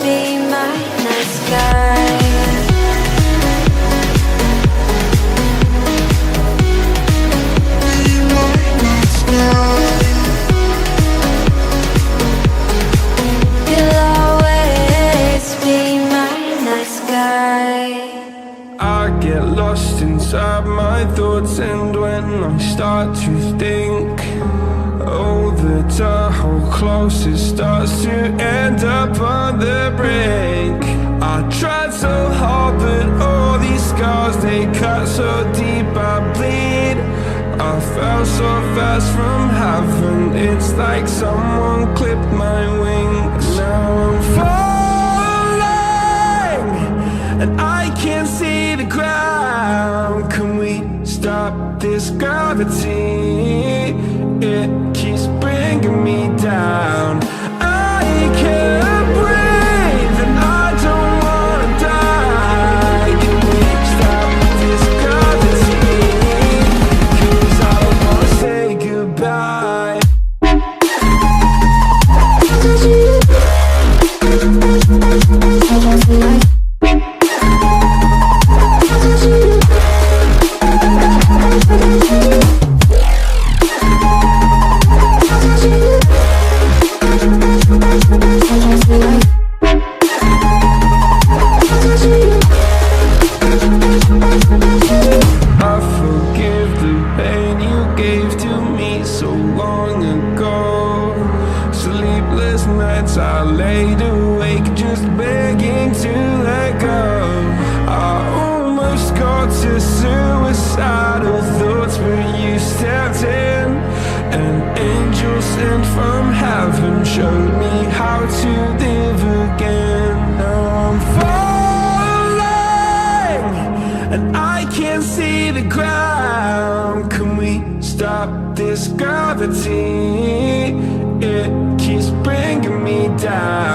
Be my inside my thoughts, and when I start to think, oh, the door closes, starts to end up on the brink. I tried so hard, but all these scars, they cut so deep, I bleed. I fell so fast from heaven, it's like someone clipped my wings. Now I'm falling, and I can't see the ground. Can we stop this gravity? It keeps bringing me down. I can't breathe, and I don't wanna die. Can we stop this gravity? 'Cause I don't wanna say goodbye. I forgive the pain you gave to me so long ago. Sleepless nights I laid awake just begging to let go. I almost got to suicidal thoughts, but you stepped in. An angel sent from heaven showed me how to live again. Now I'm falling, and I can't see the ground. Can we stop this gravity? It keeps bringing me down.